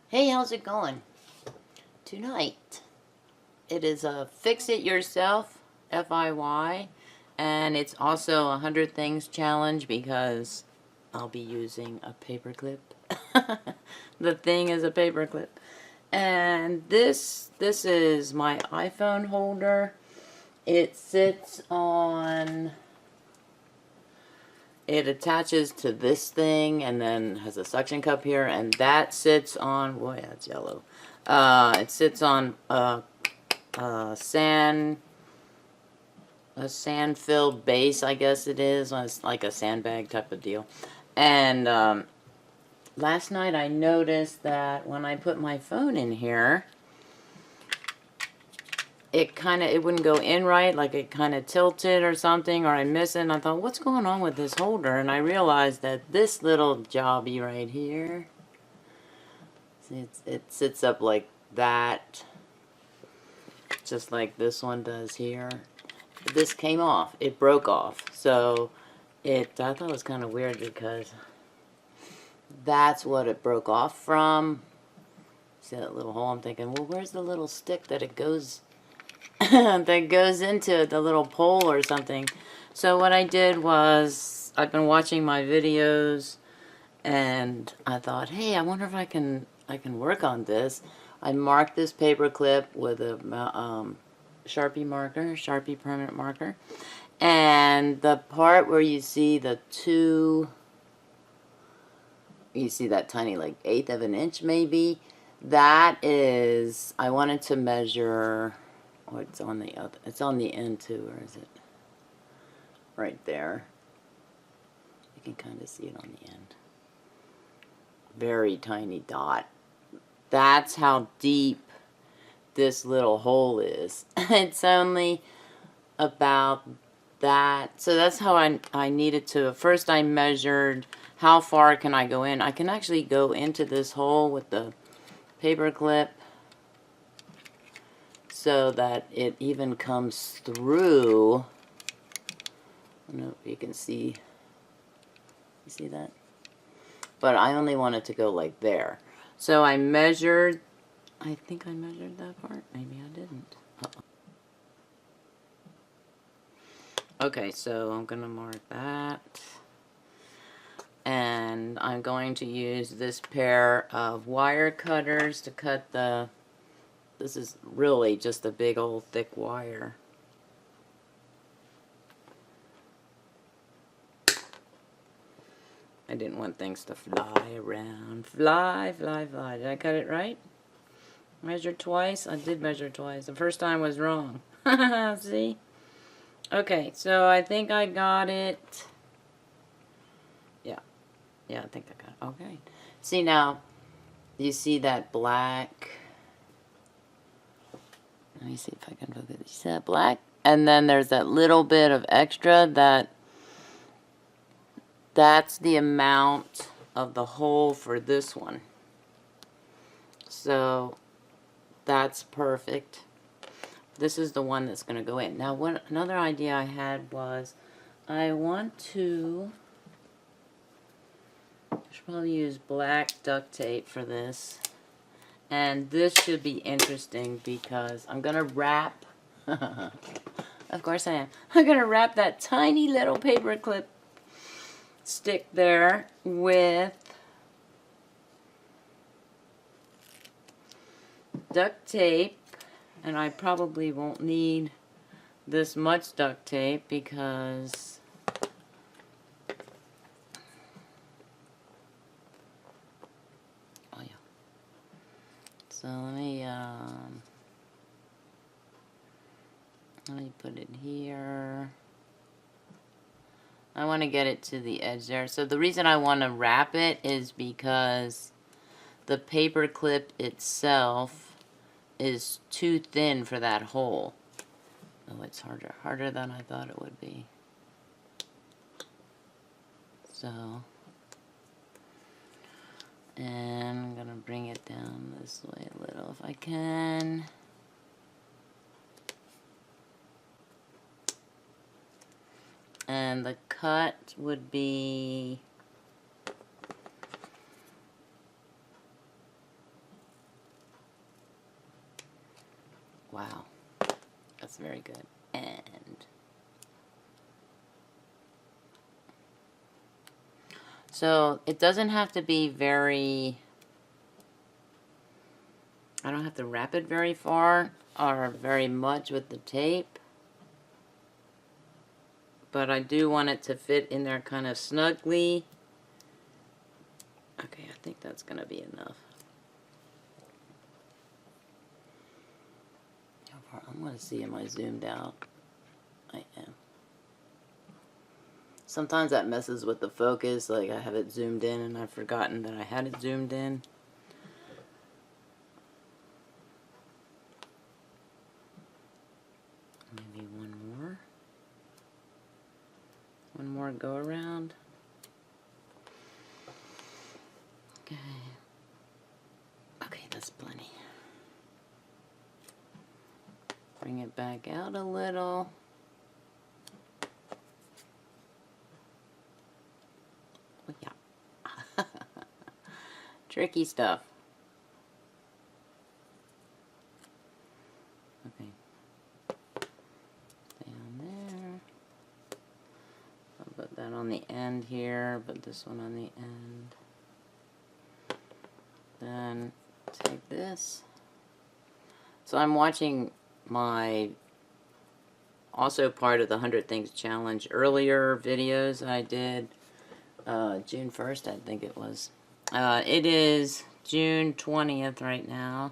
Hey, how's it going? Tonight, it is a Fix It Yourself, FiY, and it's also a 100 Things challenge because I'll be using a paperclip. The thing is a paperclip. And this is my iPhone holder. It sits on... It attaches to this thing and then has a suction cup here, and that sits on, boy, that's yellow. It sits on a sand-filled base, I guess it is. It's like a sandbag type of deal. And last night I noticed that when I put my phone in here, it wouldn't go in right, like it kind of tilted or something, or I missed it, and I thought, what's going on with this holder? And I realized that this little jobby right here, see, it sits up like that, just like this one does here. This came off. It broke off. So I thought it was kind of weird because that's what it broke off from. See that little hole? I'm thinking, well, where's the little stick that it goes that goes into the little pole or something? So what I did was, I've been watching my videos and I thought, hey, I wonder if I can work on this. I marked this paper clip with a Sharpie permanent marker, and the part where you see the two, you see that tiny like 1/8 of an inch maybe, that is, I wanted to measure, oh, it's on the other, it's on the end too, or is it right there? You can kind of see it on the end. Very tiny dot. That's how deep this little hole is. It's only about that. So that's how I needed to. First I measured how far can I go in. I can actually go into this hole with the paper clip so that it even comes through. I don't know if you can see. You see that? But I only want it to go like there. So I measured, I think I measured that part. Maybe I didn't. Okay, so I'm going to mark that. And I'm going to use this pair of wire cutters to cut the, this is really just a big old thick wire. I didn't want things to fly around. Fly, fly, fly. Did I cut it right? Measured twice? I did measure twice. The first time was wrong. See? Okay, so I think I got it. Yeah, I think I got it. Okay. See now, you see that black? Let me see if I can focus. You see that black? And then there's that little bit of extra that's the amount of the hole for this one. So that's perfect. This is the one that's going to go in. Now, another idea I had was I want to, I should probably use black duct tape for this. And this should be interesting because I'm going to wrap, of course I am, I'm going to wrap that tiny little paper clip stick there with duct tape. And I probably won't need this much duct tape because oh yeah. So let me put it here. I want to get it to the edge there. So the reason I want to wrap it is because the paper clip itself is too thin for that hole. Oh, it's harder than I thought it would be. So, and I'm gonna bring it down this way a little if I can. And the cut would be wow. That's very good. And so it doesn't have to be very, I don't have to wrap it very far or very much with the tape. But I do want it to fit in there kind of snugly. Okay, I think that's going to be enough. I'm going to see, am I zoomed out? I am. Sometimes that messes with the focus, like I have it zoomed in and I've forgotten that I had it zoomed in. Maybe one more. One more go around. Okay. Okay, that's plenty. Bring it back out a little. Oh, yeah. Tricky stuff. Okay. Down there. I'll put that on the end here, put this one on the end. Then take this. So I'm watching my, also part of the 100 Things Challenge earlier videos I did. June 1st, I think it was. It is June 20th right now.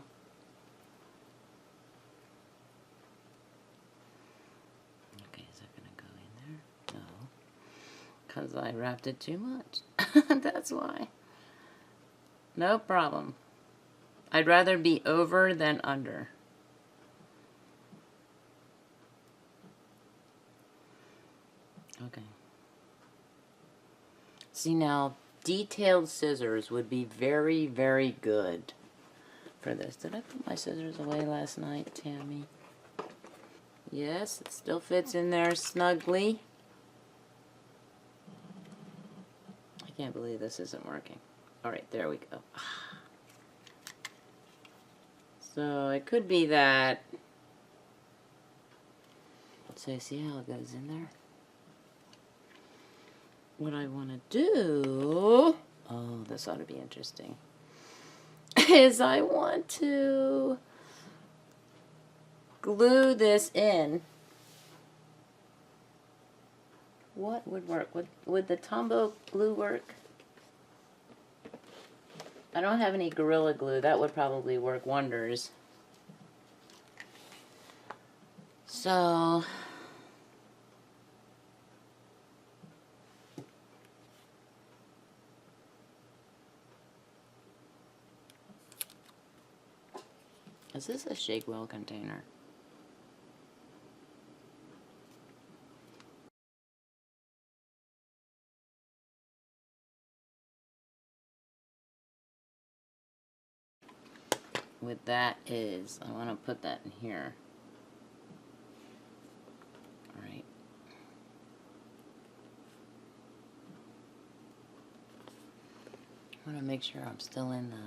Okay, is that going to go in there? No. Because I wrapped it too much. That's why. No problem. I'd rather be over than under. Okay. See now, detailed scissors would be very, very good for this. Did I put my scissors away last night, Tammy? Yes, it still fits in there snugly. I can't believe this isn't working. Alright, there we go. So it could be that. So see how it goes in there? What I want to do, oh, this ought to be interesting, is I want to glue this in. What would work? Would the Tombow glue work? I don't have any Gorilla Glue. That would probably work wonders. So is this a shake well container? With that is, I want to put that in here. Alright. I want to make sure I'm still in the...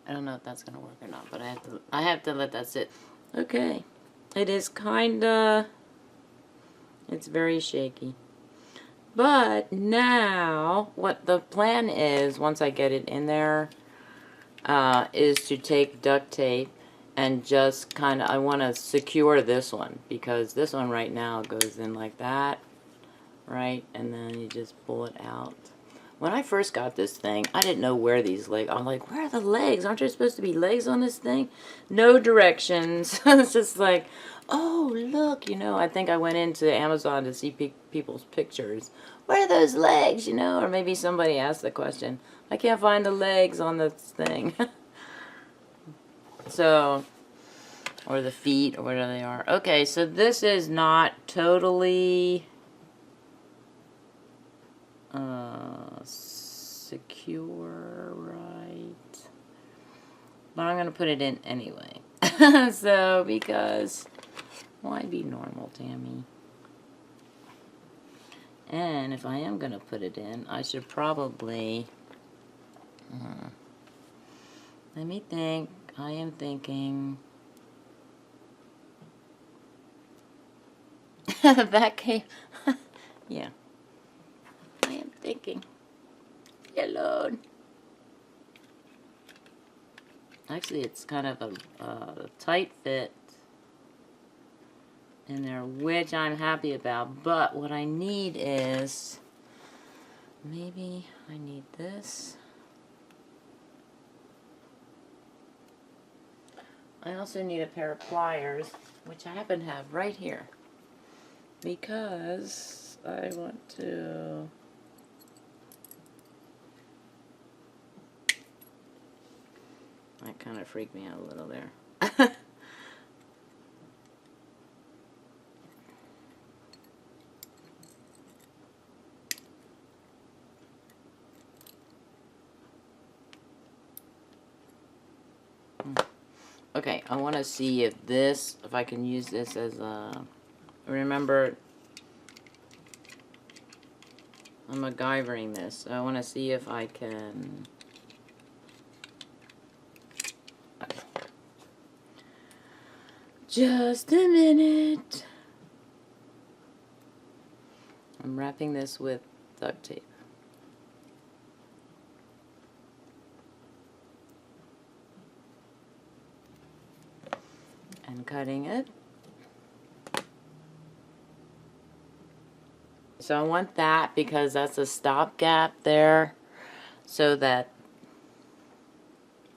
I don't know if that's going to work or not, but I have to let that sit. Okay. It is kinda... It's very shaky. But now, what the plan is, once I get it in there, is to take duct tape and just kind of, I want to secure this one, because this one right now goes in like that, right? And then you just pull it out. When I first got this thing, I didn't know where these legs, I'm like, where are the legs? Aren't there supposed to be legs on this thing? No directions. It's just like, oh, look, you know, I think I went into Amazon to see people's pictures. Where are those legs, you know? Or maybe somebody asked the question. I can't find the legs on this thing. So, or the feet, or whatever they are. Okay, so this is not totally secure, right? But I'm going to put it in anyway. So, because, why be normal, Tammy? And if I am going to put it in, I should probably... let me think. I am thinking... that came... yeah. I am thinking. Alone. Actually, it's kind of a tight fit in there, which I'm happy about. But what I need is... maybe I need this. I also need a pair of pliers, which I happen to have right here. Because I want to... that kind of freaked me out a little there. Okay, I want to see if I can use this as a... remember, I'm MacGyvering this, so I want to see if I can... okay. Just a minute. I'm wrapping this with duct tape. And cutting it. So I want that because that's a stopgap there, so that...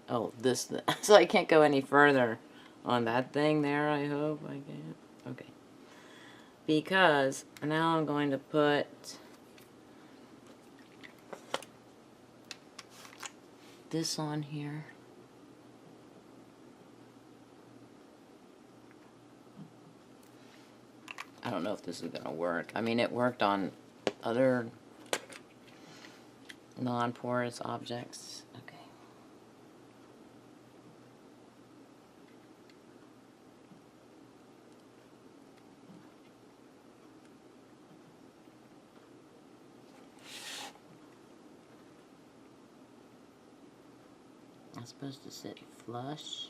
oh, this... so I can't go any further on that thing there, I hope I can. Okay. Because now I'm going to put... this on here. I don't know if this is going to work. I mean, it worked on other non-porous objects. Okay. I'm supposed to sit flush.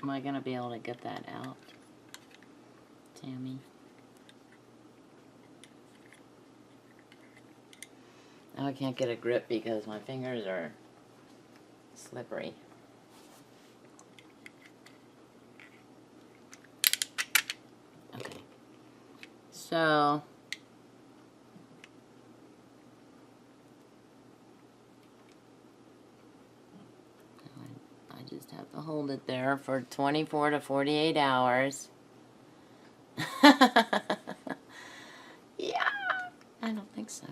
Am I going to be able to get that out, Tammy? Now I can't get a grip because my fingers are slippery. Okay. So... I just have to hold it there for 24 to 48 hours. Yeah, I don't think so.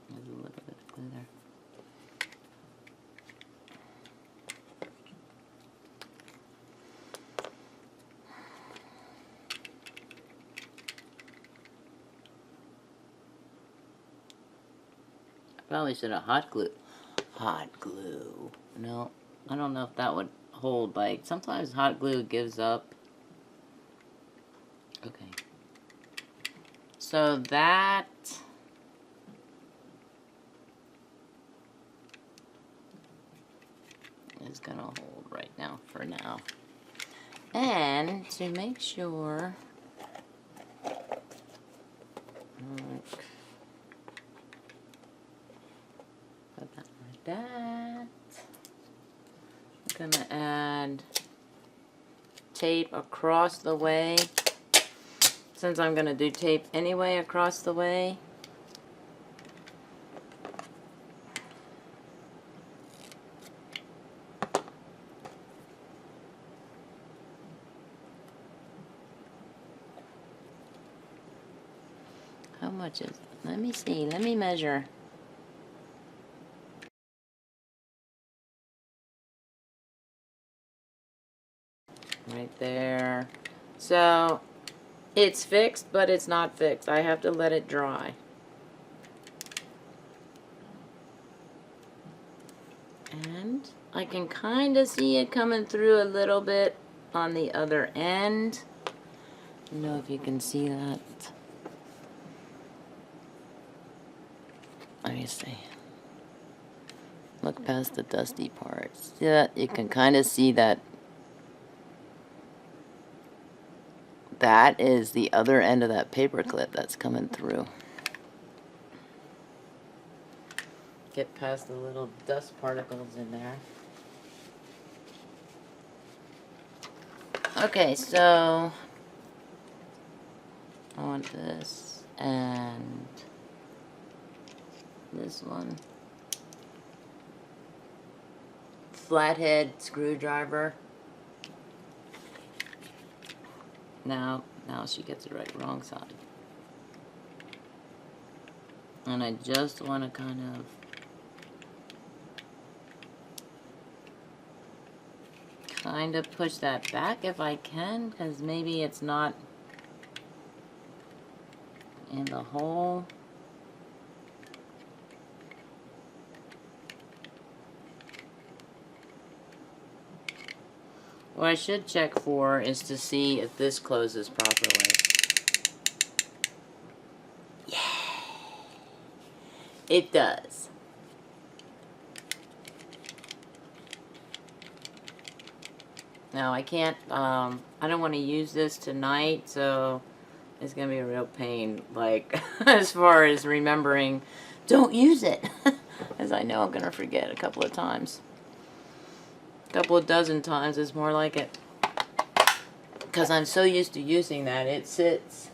There's a little bit of glue there. Probably should have hot glue. Hot glue. No, I don't know if that would hold. Like, sometimes hot glue gives up. Okay. So that... is gonna hold right now, for now. And to make sure... put that like that. I'm gonna add tape across the way, since I'm gonna do tape anyway across the way. How much is it? Let me see. Let me measure. Right there. So it's fixed, but it's not fixed. I have to let it dry. And I can kind of see it coming through a little bit on the other end. I don't know if you can see that. Let me see. Look past the dusty parts. Yeah, you can kind of see that. That is the other end of that paper clip that's coming through. Get past the little dust particles in there. Okay, so I want this and this one. Flathead screwdriver. Now she gets it right, wrong side. And I just want to kind of push that back if I can, because maybe it's not in the hole. What I should check for is to see if this closes properly. Yeah, it does. Now I can't, I don't want to use this tonight, so it's going to be a real pain, like, as far as remembering, don't use it, as I know I'm going to forget a couple of times. A couple of dozen times is more like it. Because I'm so used to using that, it sits.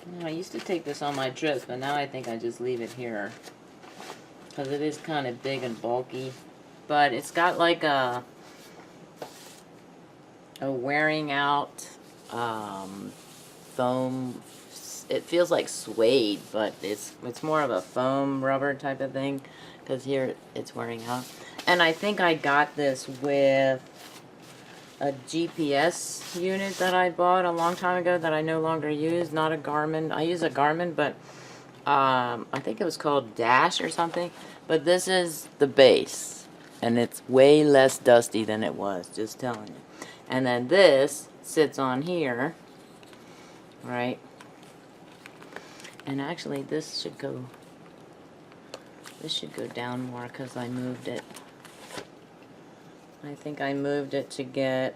You know, I used to take this on my trips, but now I think I just leave it here. Because it is kind of big and bulky. But it's got like a wearing out foam. It feels like suede, but it's more of a foam rubber type of thing. Because here it's wearing out. And I think I got this with a GPS unit that I bought a long time ago that I no longer use. Not a Garmin. I use a Garmin, but I think it was called Dash or something. But this is the base. And it's way less dusty than it was, just telling you. And then this sits on here, right? And actually this should go down more because I moved it. I think I moved it to get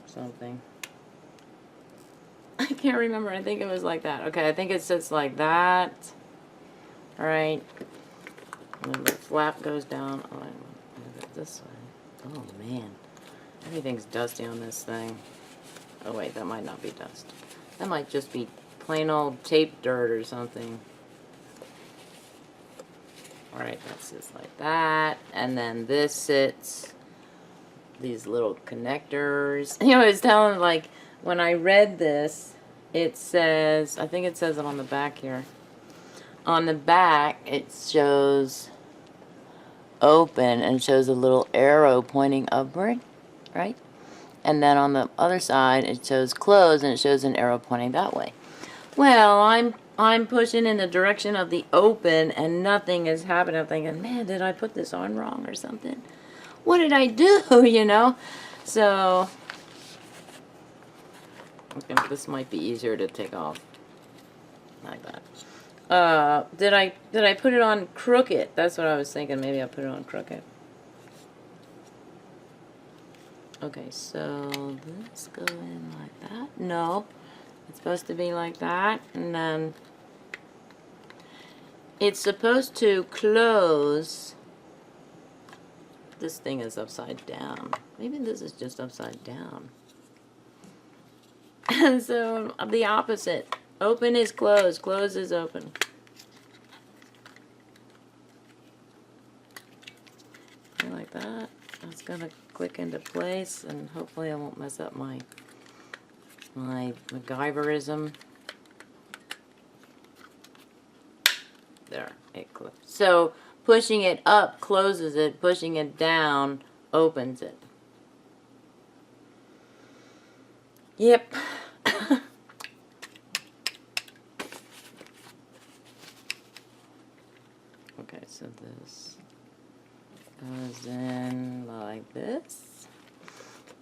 something. I can't remember. I think it was like that. Okay, I think it sits like that. Alright. And then the flap goes down. Oh, I move it this way. Oh, man. Everything's dusty on this thing. Oh, wait, that might not be dust. That might just be plain old tape dirt or something. Alright, that sits like that. And then this sits, these little connectors. You know, it's telling, like, when I read this, it says, I think it says it on the back here. On the back, it shows open and shows a little arrow pointing upward, right? And then on the other side, it shows closed and it shows an arrow pointing that way. Well, I'm pushing in the direction of the open and nothing is happening. I'm thinking, man, did I put this on wrong or something? What did I do, you know? So, okay, this might be easier to take off like that. Did I put it on crooked? That's what I was thinking. Maybe I put it on crooked. Okay, so let's go in like that. No, it's supposed to be like that, and then it's supposed to close. This thing is upside down. Maybe this is just upside down. And so the opposite. Open is closed. Close is open. Like that. That's going to click into place, and hopefully I won't mess up my my MacGyverism. There, it clips. So pushing it up closes it, pushing it down opens it. Yep. Okay, so this goes in like this.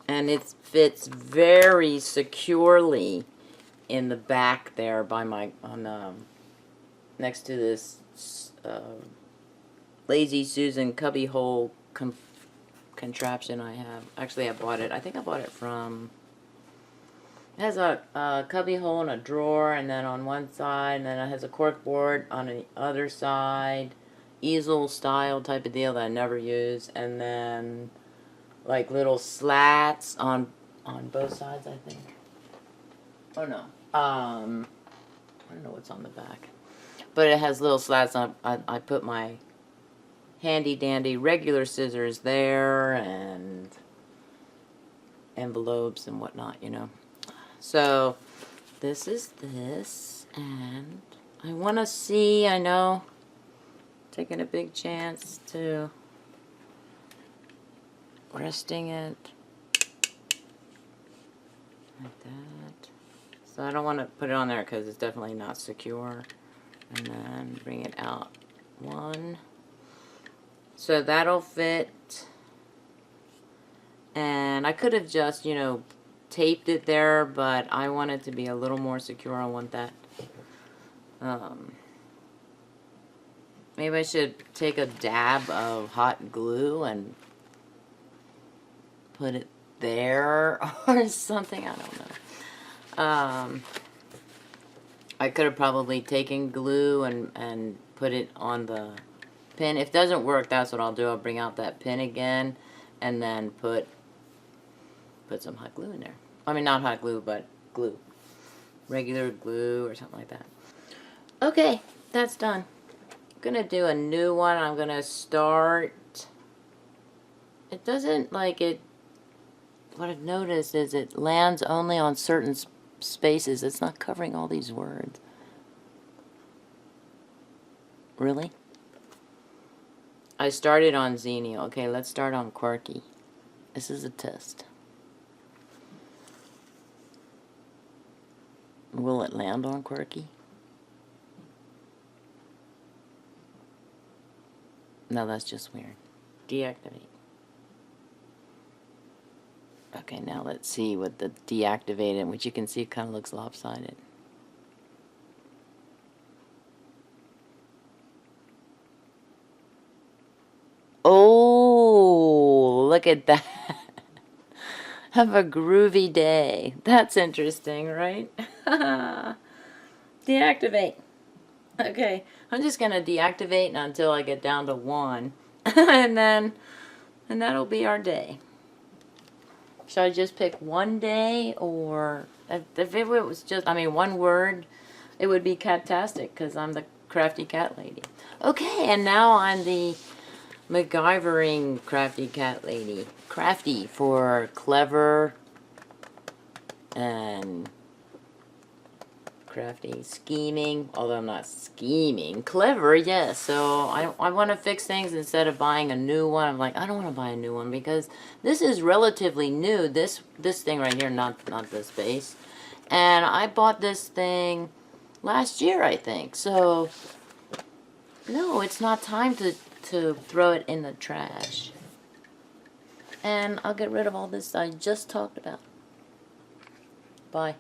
And it fits very securely in the back there by my, next to this Lazy Susan cubby hole contraption I have. Actually, I bought it. I think I bought it from... It has a cubby hole and a drawer, and then on one side, and then it has a cork board on the other side. Easel style type of deal that I never use. And then like little slats on both sides, I think. Oh no. I don't know what's on the back. But it has little slats on. I put my handy dandy regular scissors there and envelopes and whatnot, you know. So this is this, and I want to see, I know, taking a big chance to resting it like that. So I don't want to put it on there because it's definitely not secure. And then bring it out one. So that'll fit. And I could have just, you know, taped it there, but I want it to be a little more secure. I want that. Maybe I should take a dab of hot glue and put it there or something. I don't know. I could have probably taken glue and put it on the pin. If it doesn't work, that's what I'll do. I'll bring out that pin again and then put some hot glue in there. I mean, not hot glue, but glue. Regular glue or something like that. Okay, that's done. I'm going to do a new one. I'm going to start... It doesn't like it... What I've noticed is it lands only on certain spaces. It's not covering all these words. Really? I started on Xenial. Okay, let's start on Quirky. This is a test. Will it land on Quirky? No, that's just weird. Deactivate. Okay, now let's see what the deactivated, which you can see it kind of looks lopsided. Oh, look at that. Have a groovy day. That's interesting, right? Deactivate. Okay, I'm just going to deactivate until I get down to 1. and that'll be our day. Should I just pick one day, or if it was just, I mean, one word, it would be catastic because I'm the crafty cat lady. Okay, and now I'm the MacGyvering crafty cat lady. Crafty for clever and crafty, scheming, although I'm not scheming. Clever, yes. So I want to fix things instead of buying a new one. I'm like, I don't want to buy a new one because this is relatively new. This thing right here, not this base. And I bought this thing last year, I think. So no, it's not time to throw it in the trash. And I'll get rid of all this I just talked about. Bye.